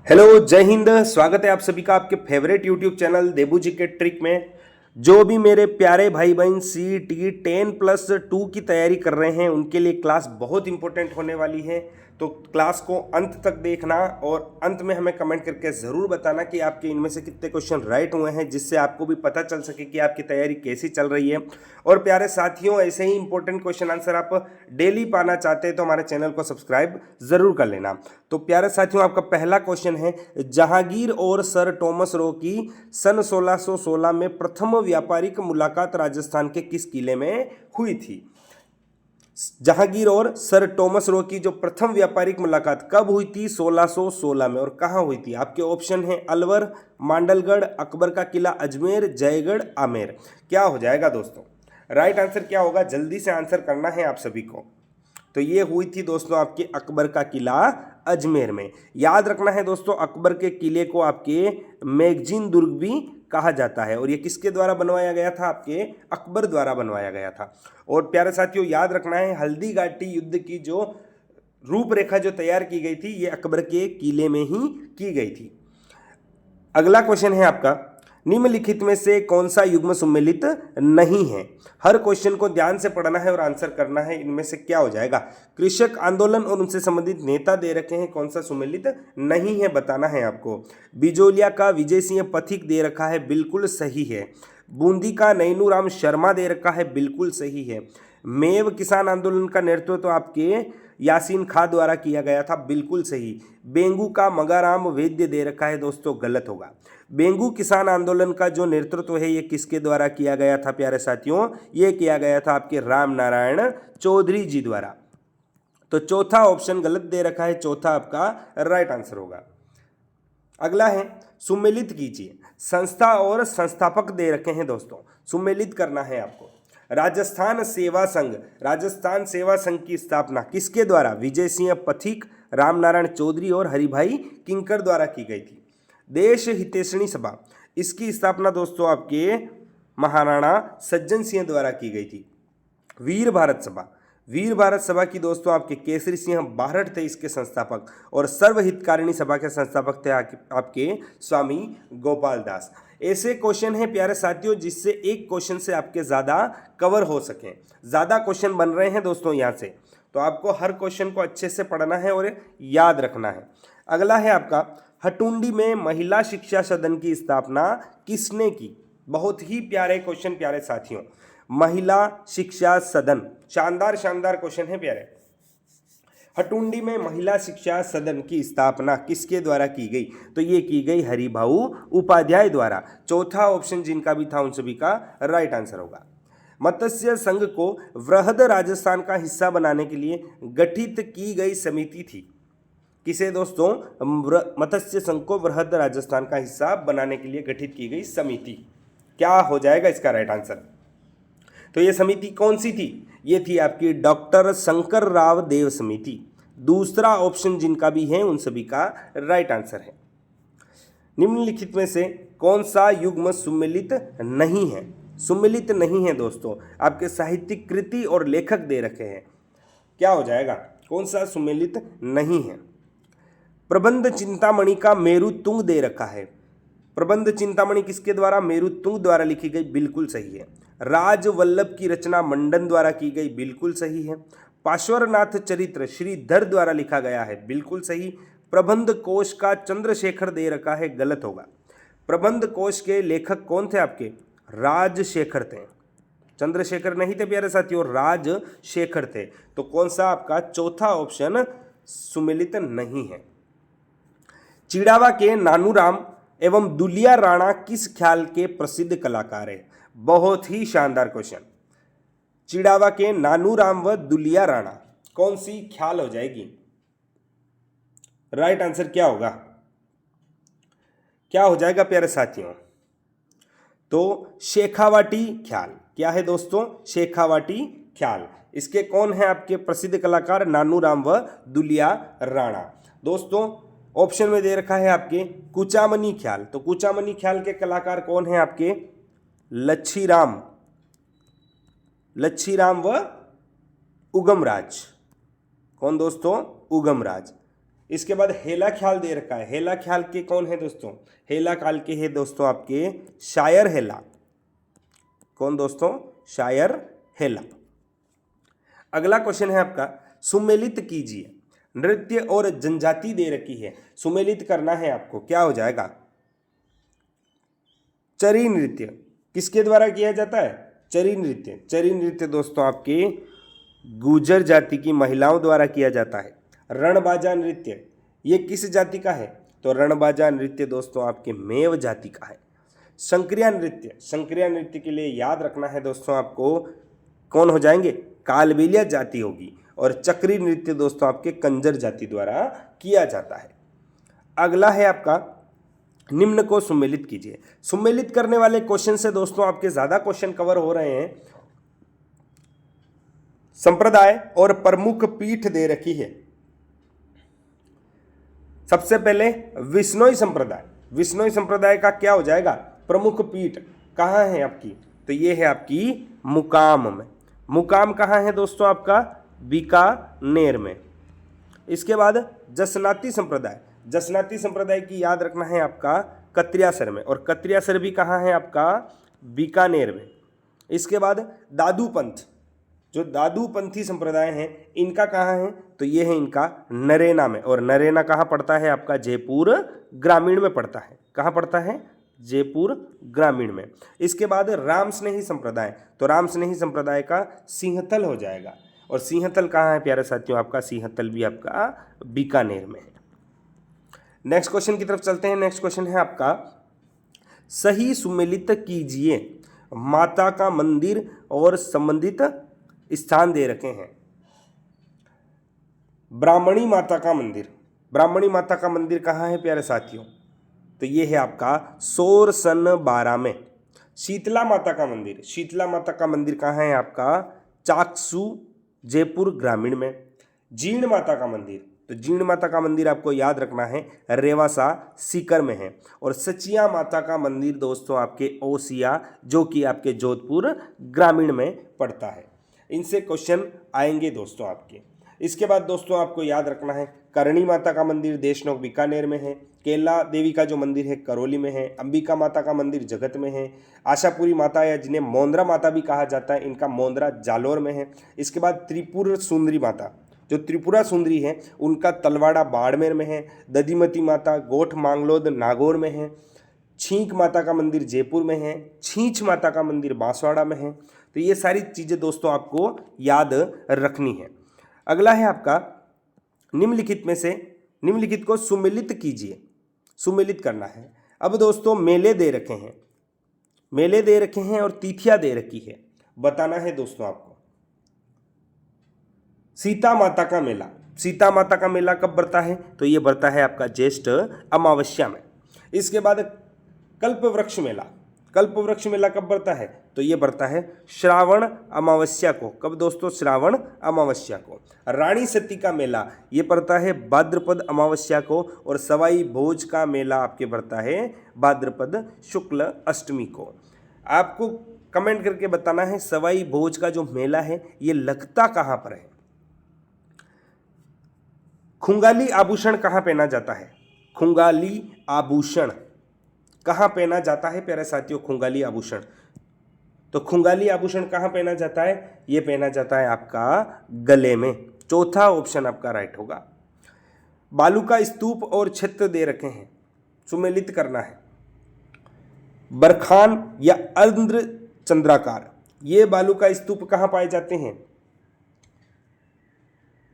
Hello, जय हिंद। स्वागत है आप सभी का आपके फेवरेट यूट्यूब चैनल देबू जी के ट्रिक में। जो भी मेरे प्यारे भाई बहन CET 10+2 की तैयारी कर रहे हैं उनके लिए क्लास बहुत इंपॉर्टेंट होने वाली है। तो क्लास को अंत तक देखना और अंत में हमें कमेंट करके ज़रूर बताना कि आपके इनमें से कितने क्वेश्चन राइट हुए हैं, जिससे आपको भी पता चल सके कि आपकी तैयारी कैसी चल रही है। और प्यारे साथियों, ऐसे ही इंपॉर्टेंट क्वेश्चन आंसर आप डेली पाना चाहते हैं तो हमारे चैनल को सब्सक्राइब ज़रूर कर लेना। तो प्यारे साथियों, आपका पहला क्वेश्चन है, जहांगीर और सर टॉमस रो की सन 1616 में प्रथम व्यापारिक मुलाकात राजस्थान के किस किले में हुई थी? जहांगीर और सर टॉमस रो की जो प्रथम व्यापारिक मुलाकात कब हुई थी? 1616 में। और कहाँ हुई थी? आपके ऑप्शन हैं अलवर, मांडलगढ़, अकबर का किला अजमेर, जयगढ़, आमेर। क्या हो जाएगा दोस्तों? राइट आंसर क्या होगा? जल्दी से आंसर करना है आप सभी को। तो ये हुई थी दोस्तों आपके अकबर का किला अजमेर में। याद रखना है दोस्तों, अकबर के किले को आपके मैगजीन दुर्ग भी कहा जाता है और ये किसके द्वारा बनवाया गया था? आपके अकबर द्वारा बनवाया गया था। और प्यारे साथियों, याद रखना है, हल्दी घाटी युद्ध की जो रूपरेखा जो तैयार की गई थी ये अकबर के किले में ही की गई थी। अगला क्वेश्चन है आपका, निम्नलिखित में से कौन सा युग्म सम्मिलित नहीं है? हर क्वेश्चन को ध्यान से पढ़ना है और आंसर करना है। इनमें से क्या हो जाएगा? कृषक आंदोलन और उनसे संबंधित नेता दे रखे हैं, कौन सा सम्मिलित नहीं है बताना है आपको। बिजोलिया का विजय सिंह पथिक दे रखा है, बिल्कुल सही है। बूंदी का नैनू राम शर्मा दे रखा है, बिल्कुल सही है। मेव किसान आंदोलन का नेतृत्व तो आपके यासीन खां द्वारा किया गया था, बिल्कुल सही। बेंगू का मगाराम वैद्य दे रखा है दोस्तों, गलत होगा। बेंगू किसान आंदोलन का जो नेतृत्व है ये किसके द्वारा किया गया था प्यारे साथियों? ये किया गया था आपके राम नारायण चौधरी जी द्वारा। तो चौथा ऑप्शन गलत दे रखा है, चौथा आपका राइट आंसर होगा। अगला है, सुमेलित कीजिए। संस्था और संस्थापक दे रखे हैं दोस्तों, सुमेलित करना है आपको। राजस्थान सेवा संघ, राजस्थान सेवा संघ की स्थापना किसके द्वारा? विजय सिंह पथिक, रामनारायण चौधरी और हरिभाई किंकर द्वारा की गई थी। देश हितैषणी सभा, इसकी स्थापना दोस्तों आपके महाराणा सज्जन सिंह द्वारा की गई थी। वीर भारत सभा, वीर भारत सभा की दोस्तों आपके केसरी सिंह बारठ थे इसके संस्थापक। और सर्वहितकारिणी सभा के संस्थापक थे आपके स्वामी गोपाल दास। ऐसे क्वेश्चन हैं प्यारे साथियों जिससे एक क्वेश्चन से आपके ज़्यादा कवर हो सकें। ज़्यादा क्वेश्चन बन रहे हैं दोस्तों यहाँ से, तो आपको हर क्वेश्चन को अच्छे से पढ़ना है और याद रखना है। अगला है आपका, हटुंडी में महिला शिक्षा सदन की स्थापना किसने की? बहुत ही प्यारे क्वेश्चन प्यारे साथियों। महिला शिक्षा सदन, शानदार शानदार क्वेश्चन है प्यारे। हटुंडी में महिला शिक्षा सदन की स्थापना किसके द्वारा की गई? तो ये की गई हरिभाऊ उपाध्याय द्वारा। चौथा ऑप्शन जिनका भी था उन सभी का राइट आंसर होगा। मत्स्य संघ को वृहद राजस्थान का हिस्सा बनाने के लिए गठित की गई समिति थी। किसे दोस्तों? मत्स्य संघ को वृहद राजस्थान का हिस्सा बनाने के लिए गठित की गई समिति। क्या हो जाएगा इसका राइट आंसर? तो ये समिति कौन सी थी? ये थी आपकी डॉक्टर शंकर राव देव समिति। दूसरा ऑप्शन जिनका भी है उन सभी का राइट आंसर है। निम्नलिखित में से कौन सा युग्म सुमेलित नहीं है? सुमेलित नहीं है दोस्तों, आपके साहित्यिक कृति और लेखक दे रखे हैं। क्या हो जाएगा? कौन सा सुमेलित नहीं है? प्रबंध चिंतामणि का मेरु तुंग दे रखा है। प्रबंध चिंतामणि किसके द्वारा? मेरु तुंग द्वारा लिखी गई, बिल्कुल सही है। राजवल्लभ की रचना मंडन द्वारा की गई, बिल्कुल सही है। पार्श्वनाथ चरित्र श्रीधर द्वारा लिखा गया है, बिल्कुल सही। प्रबंध कोश का चंद्रशेखर दे रखा है, गलत होगा। प्रबंध कोश के लेखक कौन थे आपके? राजशेखर थे, चंद्रशेखर नहीं थे प्यारे साथियों, राजशेखर थे। तो कौन सा आपका चौथा ऑप्शन सुमेलित नहीं है? चिड़ावा के नानूराम एवं दुलिया राणा किस ख्याल के प्रसिद्ध कलाकार है? बहुत ही शानदार क्वेश्चन। चिड़ावा के नानूराम व दुलिया राणा कौन सी ख्याल हो जाएगी? राइट आंसर क्या होगा? क्या हो जाएगा प्यारे साथियों? तो शेखावाटी ख्याल। क्या है दोस्तों? शेखावाटी ख्याल। इसके कौन है आपके प्रसिद्ध कलाकार? नानूराम व दुलिया राणा। दोस्तों ऑप्शन में दे रखा है आपके कुचामनी ख्याल। तो कुचामनी ख्याल के कलाकार कौन है आपके? लच्छीराम, लच्छीराम व उगमराज। कौन दोस्तों? उगमराज। इसके बाद हेला ख्याल दे रखा है। हेला ख्याल के कौन है दोस्तों? हेला ख्याल के है दोस्तों आपके शायर हेला। कौन दोस्तों? शायर हेला। अगला क्वेश्चन है आपका, सुमेलित कीजिए। नृत्य और जनजाति दे रखी है, सुमेलित करना है आपको, क्या हो जाएगा? चरी नृत्य। किसके द्वारा किया जाता है? चरी नृत्य। चरी नृत्य दोस्तों आपके गुर्जर जाति की महिलाओं द्वारा किया जाता है। रणबाजा नृत्य, ये किस जाति का है? तो रणबाजा नृत्य दोस्तों आपके मेव जाति का है। शंकरिया नृत्य, शंकरिया नृत्य के लिए याद रखना है दोस्तों आपको, कौन हो जाएंगे? कालबेलिया जाति होगी। और चक्री नृत्य दोस्तों आपके कंजर जाति द्वारा किया जाता है। अगला है आपका, निम्न को सुमेलित कीजिए। सुमेलित करने वाले क्वेश्चन से दोस्तों आपके ज्यादा क्वेश्चन कवर हो रहे हैं। संप्रदाय और प्रमुख पीठ दे रखी है। सबसे पहले विश्नोई संप्रदाय। विश्नोई संप्रदाय का क्या हो जाएगा? प्रमुख पीठ कहाँ है आपकी? तो ये है आपकी मुकाम में। मुकाम कहाँ है दोस्तों आपका? बीकानेर में। इसके बाद जसनाती संप्रदाय। जसनाती संप्रदाय की याद रखना है आपका कत्रियासर में, और कत्रियासर भी कहाँ है आपका? बीकानेर में। इसके बाद दादू पंथ, जो दादू पंथी संप्रदाय हैं, इनका कहाँ है? तो ये है इनका नरेना में। और नरेना कहाँ पड़ता है आपका? जयपुर ग्रामीण में पड़ता है। कहाँ पड़ता है? जयपुर ग्रामीण में। इसके बाद राम स्नेही संप्रदाय, तो राम स्नेही संप्रदाय का सिंहतल हो जाएगा। और सिंहतल कहाँ है प्यारे साथियों? आपका सिंहतल भी आपका बीकानेर में है। नेक्स्ट क्वेश्चन की तरफ चलते हैं। नेक्स्ट क्वेश्चन है आपका, सही सुमेलित कीजिए। माता का मंदिर और संबंधित स्थान दे रखे हैं। ब्राह्मणी माता का मंदिर। ब्राह्मणी माता का मंदिर कहाँ है प्यारे साथियों? तो ये है आपका सोरसन 12 में। शीतला माता का मंदिर। शीतला माता का मंदिर कहाँ है आपका? चाकसू जयपुर ग्रामीण में। जीर्ण माता का मंदिर, तो जीर्ण माता का मंदिर आपको याद रखना है रेवासा सीकर में है। और सचिया माता का मंदिर दोस्तों आपके ओसिया, जो कि आपके जोधपुर ग्रामीण में पड़ता है। इनसे क्वेश्चन आएंगे दोस्तों आपके। इसके बाद दोस्तों आपको याद रखना है करणी माता का मंदिर देशनोक बीकानेर में है। केला देवी का जो मंदिर है करौली में है। अंबिका माता का मंदिर जगत में है। आशापुरी माता या जिन्हें मोंद्रा माता भी कहा जाता है, इनका मोंद्रा जालोर में है। इसके बाद त्रिपुर सुंदरी माता, जो त्रिपुरा सुंदरी है, उनका तलवाड़ा बाड़मेर में है। दधिमती माता गोठ मांगलोद नागौर में है। छींक माता का मंदिर जयपुर में है। छींच माता का मंदिर बांसवाड़ा में है। तो ये सारी चीज़ें दोस्तों आपको याद रखनी है। अगला है आपका, निम्नलिखित में से निम्नलिखित को सुमेलित कीजिए। सुमेलित करना है। अब दोस्तों मेले दे रखे हैं, मेले दे रखे हैं और तिथियां दे रखी है। बताना है दोस्तों आपको। सीता माता का मेला। सीता माता का मेला कब बढ़ता है? तो ये बढ़ता है आपका ज्येष्ठ अमावस्या में। इसके बाद कल्प वृक्ष मेला। कल्प वृक्ष मेला कब बढ़ता है? तो ये बढ़ता है श्रावण अमावस्या को। कब दोस्तों? श्रावण अमावस्या को। रानी सती का मेला ये पड़ता है भाद्रपद अमावस्या को। और सवाई भोज का मेला आपके बढ़ता है भाद्रपद शुक्ल अष्टमी को। आपको कमेंट करके बताना है सवाई भोज का जो मेला है ये लगता कहाँ पर है। खुंगाली आभूषण कहाँ पहना जाता है? खुंगाली आभूषण कहाँ पहना जाता है प्यारे साथियों? खुंगाली आभूषण, तो खुंगाली आभूषण कहाँ पहना जाता है? ये पहना जाता है आपका गले में। चौथा ऑप्शन आपका राइट होगा। बालू का स्तूप और छत्र दे रखे हैं, सुमेलित करना है। बरखान या अर्ध चंद्राकार, ये बालू का स्तूप कहाँ पाए जाते हैं?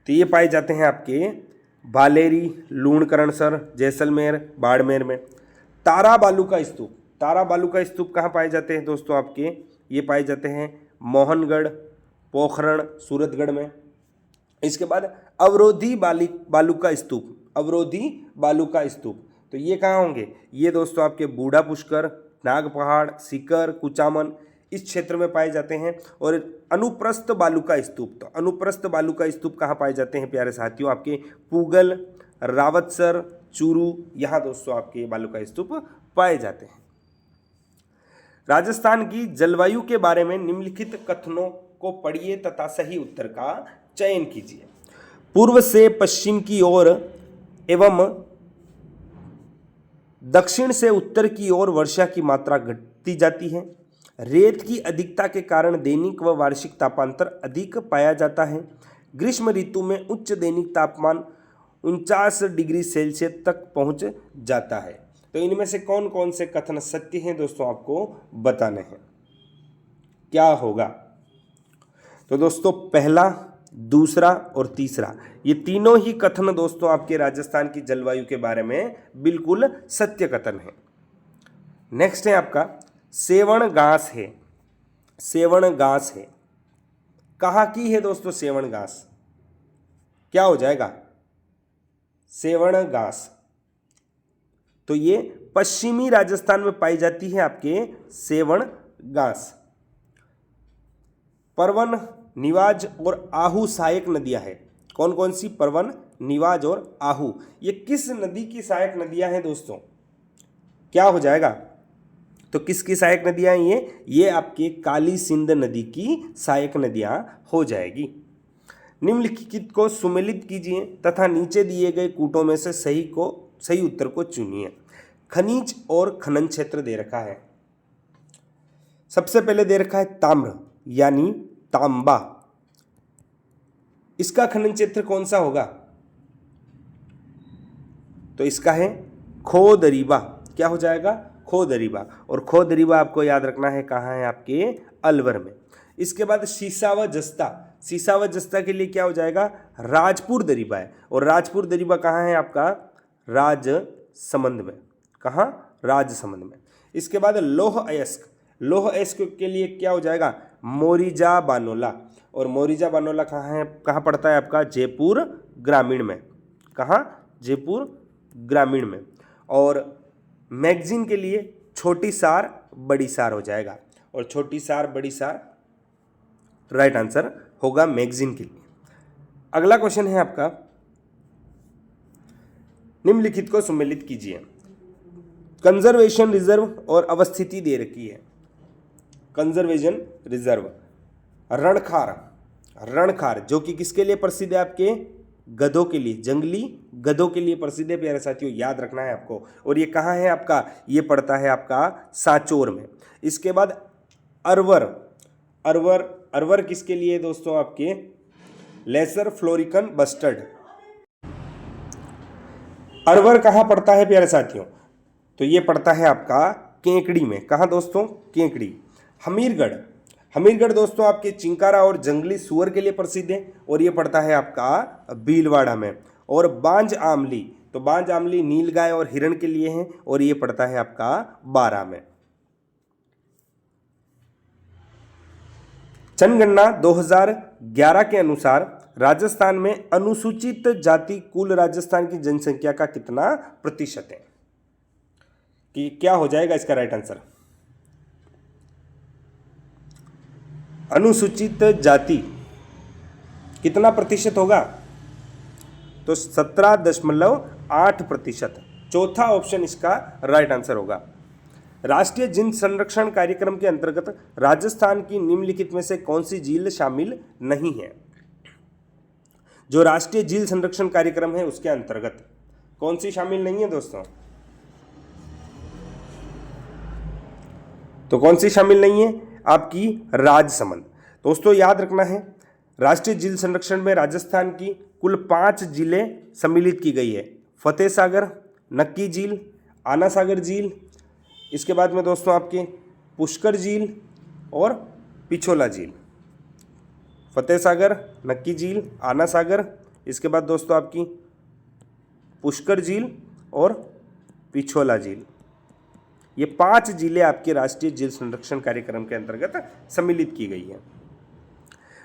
तो ये पाए जाते हैं आपके भालेरी, लूणकरणसर, जैसलमेर, बाड़मेर में। तारा बालू का स्तूप, तारा बालू का स्तूप कहाँ पाए जाते हैं दोस्तों आपके? ये पाए जाते हैं मोहनगढ़, पोखरण, सूरतगढ़ में। इसके बाद अवरोधी बालू का स्तूप, अवरोधी बालू का स्तूप, तो ये कहाँ होंगे? ये दोस्तों आपके बूढ़ा पुष्कर, नाग पहाड़, सीकर, कुचामन इस क्षेत्र में पाए जाते हैं। और अनुप्रस्थ बालू का स्तूप, तो अनुप्रस्थ बालू का स्तूप कहाँ पाए जाते हैं प्यारे साथियों? आपके पूगल, रावतसर, चूरू, यहाँ दोस्तों आपके बालू का स्तूप पाए जाते हैं। राजस्थान की जलवायु के बारे में निम्नलिखित कथनों को पढ़िए तथा सही उत्तर का चयन कीजिए। पूर्व से पश्चिम की ओर एवं दक्षिण से उत्तर की ओर वर्षा की मात्रा घटती जाती है। रेत की अधिकता के कारण दैनिक व वार्षिक तापांतर अधिक पाया जाता है। ग्रीष्म ऋतु में उच्च दैनिक तापमान 49 डिग्री सेल्सियस तक पहुंच जाता है। तो इनमें से कौन कौन से कथन सत्य हैं दोस्तों, आपको बताने हैं। क्या होगा? तो दोस्तों पहला, दूसरा और तीसरा, ये तीनों ही कथन दोस्तों आपके राजस्थान की जलवायु के बारे में बिल्कुल सत्य कथन है। नेक्स्ट है आपका सेवण घास है। सेवण घास है, कहाँ की है दोस्तों सेवण घास? क्या हो जाएगा? सेवण घास तो ये पश्चिमी राजस्थान में पाई जाती है आपके सेवण घास। परवन, निवाज और आहू सहायक नदियां हैं। कौन कौन सी? परवन, निवाज और आहू। ये किस नदी की सहायक नदियां हैं दोस्तों? क्या हो जाएगा? तो किसकी सहायक नदियां हैं ये आपके काली सिंध नदी की सहायक नदियां हो जाएगी। निम्नलिखित को सुमेलित कीजिए तथा नीचे दिए गए कूटों में से सही उत्तर को चुनिए। खनिज और खनन क्षेत्र दे रखा है। सबसे पहले दे रखा है ताम्र यानी तांबा। इसका खनन क्षेत्र कौन सा होगा? तो इसका है खोदरीबा। क्या हो जाएगा? खोदरीबा। और खोदरीबा आपको याद रखना है कहाँ है? आपके अलवर में। इसके बाद सीसा व जस्ता। सीसा व जस्ता के लिए क्या हो जाएगा? राजपुर दरीबा है। और राजपुर दरीबा कहाँ है आपका? राजसमंद में। कहाँ? राजसमंद में। इसके बाद लौह अयस्क। लौह अयस्क के लिए क्या हो जाएगा? मोरिजा बानोला। और मोरिजा बानोला कहाँ है? कहाँ पड़ता है आपका? जयपुर ग्रामीण में। कहाँ? जयपुर ग्रामीण में। और मैगजीन के लिए छोटी सार बड़ी सार हो जाएगा। और छोटी सार बड़ी सार राइट आंसर होगा मैगजीन के लिए। अगला क्वेश्चन है आपका, निम्नलिखित को सम्मिलित कीजिए। कंजर्वेशन रिजर्व और अवस्थिति दे रखी है। Conservation reserve Rankhar. रणखार जो कि किसके लिए प्रसिद्ध है? आपके गधों के लिए, जंगली गधों के लिए प्रसिद्ध है प्यारे साथियों, याद रखना है आपको। और ये कहाँ है आपका? ये पड़ता है आपका सांचौर में। इसके बाद अरवर। अरवर, अरवर किसके लिए दोस्तों? आपके लेसर फ्लोरिकन बस्टर्ड। अरवर कहाँ पड़ता है प्यारे साथियों? तो ये पड़ता है आपका केकड़ी में। कहाँ दोस्तों? केकड़ी। हमीरगढ़। हमीरगढ़ दोस्तों आपके चिंकारा और जंगली सुअर के लिए प्रसिद्ध है। और ये पड़ता है आपका भीलवाड़ा में। और बांज आमली, तो बांज आमली नीलगाय और हिरण के लिए है। और ये पड़ता है आपका बारा में। जनगणना 2011 के अनुसार राजस्थान में अनुसूचित जाति कुल राजस्थान की जनसंख्या का कितना प्रतिशत है? कि क्या हो जाएगा इसका राइट आंसर? अनुसूचित जाति कितना प्रतिशत होगा? तो 17.8%। चौथा ऑप्शन इसका राइट आंसर होगा। राष्ट्रीय जिन संरक्षण कार्यक्रम के अंतर्गत राजस्थान की निम्नलिखित में से कौन सी झील शामिल नहीं है? जो राष्ट्रीय झील संरक्षण कार्यक्रम है उसके अंतर्गत कौन सी शामिल नहीं है दोस्तों? तो कौन सी शामिल नहीं है? आपकी राजसमंद। दोस्तों याद रखना है, राष्ट्रीय झील संरक्षण में राजस्थान की कुल 5 झीलें सम्मिलित की गई है। फतेह सागर, नक्की झील, आना सागर झील, इसके बाद में दोस्तों आपके पुष्कर झील और पिछोला झील। फतेह सागर, नक्की झील, आना सागर, इसके बाद दोस्तों आपकी पुष्कर झील और पिछोला झील। ये 5 झीलें आपके राष्ट्रीय झील संरक्षण कार्यक्रम के अंतर्गत सम्मिलित की गई है।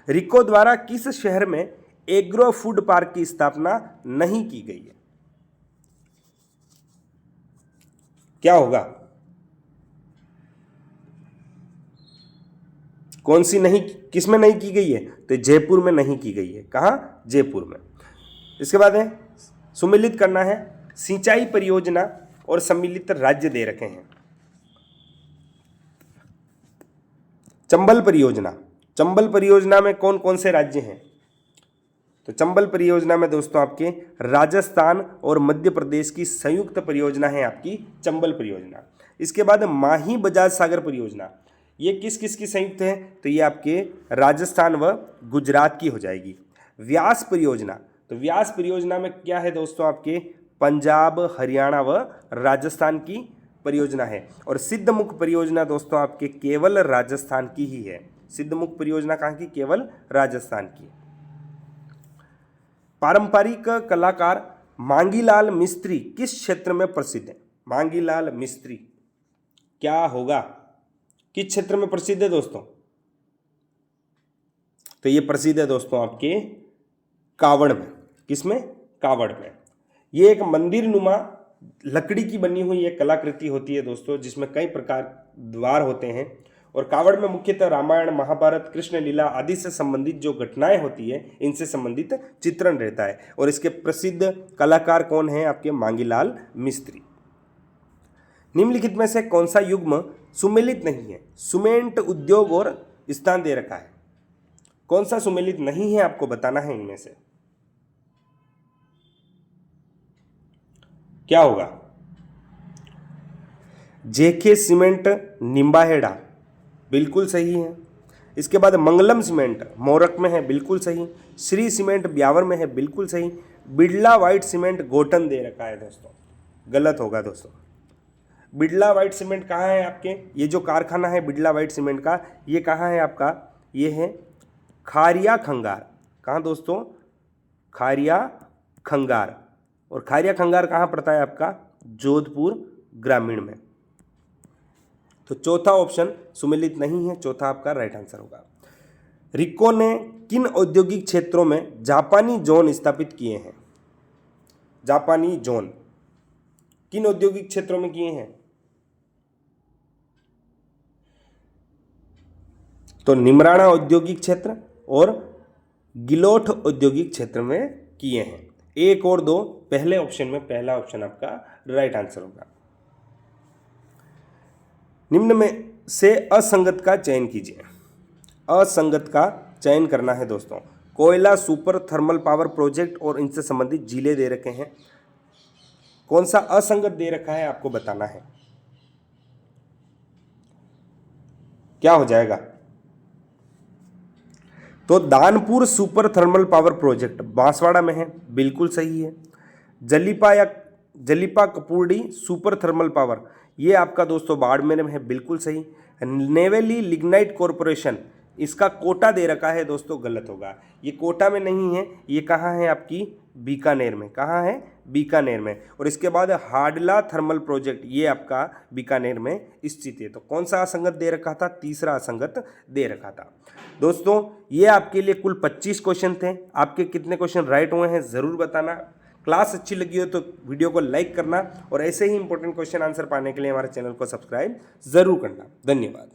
रिको द्वारा किस शहर में एग्रो फूड पार्क की स्थापना नहीं की गई है? क्या होगा? कौन सी नहीं, किसमें नहीं की गई है? तो जयपुर में नहीं की गई है। कहाँ? जयपुर में। इसके बाद है सुमिलित करना है। सिंचाई परियोजना और सम्मिलित राज्य दे रखे हैं। चंबल परियोजना, चंबल परियोजना में कौन कौन से राज्य हैं? तो चंबल परियोजना में दोस्तों आपके राजस्थान और मध्य प्रदेश की संयुक्त परियोजना है आपकी चंबल परियोजना। इसके बाद माही बजाज सागर परियोजना, ये किस किस की संयुक्त है? तो ये आपके राजस्थान व गुजरात की हो जाएगी। व्यास परियोजना, तो व्यास परियोजना में क्या है दोस्तों? आपके पंजाब, हरियाणा व राजस्थान की परियोजना है। और सिद्धमुख परियोजना दोस्तों आपके केवल राजस्थान की ही है। सिद्धमुख परियोजना कहाँ की? केवल राजस्थान की। पारंपरिक कलाकार मांगीलाल मिस्त्री किस क्षेत्र में प्रसिद्ध है? मांगीलाल मिस्त्री क्या होगा? किस क्षेत्र में प्रसिद्ध है दोस्तों? तो ये प्रसिद्ध है दोस्तों आपके कावड़ में। किसमें? कावड़ में। ये एक मंदिर नुमा लकड़ी की बनी हुई एक कलाकृति होती है दोस्तों, जिसमें कई प्रकार द्वार होते हैं। और कावड़ में मुख्यतः रामायण, महाभारत, कृष्ण लीला आदि से संबंधित जो घटनाएं होती है, इनसे संबंधित चित्रण रहता है। और इसके प्रसिद्ध कलाकार कौन है? आपके मांगीलाल मिस्त्री। निम्नलिखित में से कौन सा युग्म सुमेलित नहीं है? सीमेंट उद्योग और स्थान दे रखा है। कौन सा सुमेलित नहीं है आपको बताना है इनमें से। क्या होगा? जेके सीमेंट निम्बाहेड़ा, बिल्कुल सही है। इसके बाद मंगलम सीमेंट मोरक में है, बिल्कुल सही। श्री सीमेंट ब्यावर में है, बिल्कुल सही। बिड़ला व्हाइट सीमेंट गोटन दे रखा है दोस्तों, गलत होगा दोस्तों। बिड़ला व्हाइट सीमेंट कहाँ है आपके? ये जो कारखाना है बिड़ला व्हाइट सीमेंट का, ये कहाँ है आपका? ये है खारिया खंगार। कहाँ दोस्तों? खारिया खंगार। और खारिया खंगार कहाँ पड़ता है आपका? जोधपुर ग्रामीण में। तो चौथा ऑप्शन सुमेलित नहीं है, चौथा आपका राइट आंसर होगा। रिको ने किन औद्योगिक क्षेत्रों में जापानी जोन स्थापित किए हैं? जापानी जोन किन औद्योगिक क्षेत्रों में किए हैं? तो निमराना औद्योगिक क्षेत्र और गिलोठ औद्योगिक क्षेत्र में किए हैं। 1 और 2 पहले ऑप्शन में पहला ऑप्शन आपका राइट आंसर होगा। निम्न में से असंगत का चयन कीजिए। असंगत का चयन करना है दोस्तों। कोयला सुपर थर्मल पावर प्रोजेक्ट और इनसे संबंधित जिले दे रखे हैं। कौन सा असंगत दे रखा है आपको बताना है। क्या हो जाएगा? तो Danpur super thermal power project Banswara में है, बिल्कुल सही है। जलीपा कपूरडी सुपर थर्मल पावर, ये आपका दोस्तों बाड़मेर में है, बिल्कुल सही। नेवेली लिग्नाइट कॉरपोरेशन, इसका कोटा दे रखा है दोस्तों, गलत होगा। ये कोटा में नहीं है, ये कहाँ है आपकी? बीकानेर में। कहाँ है? बीकानेर में। और इसके बाद हाडला थर्मल प्रोजेक्ट, ये आपका बीकानेर में स्थित है। तो कौन सा असंगत दे रखा था? तीसरा असंगत दे रखा था। दोस्तों ये आपके लिए कुल 25 क्वेश्चन थे। आपके कितने क्वेश्चन राइट हुए हैं ज़रूर बताना। क्लास अच्छी लगी हो तो वीडियो को लाइक करना और ऐसे ही इंपॉर्टेंट क्वेश्चन आंसर पाने के लिए हमारे चैनल को सब्सक्राइब ज़रूर करना। धन्यवाद।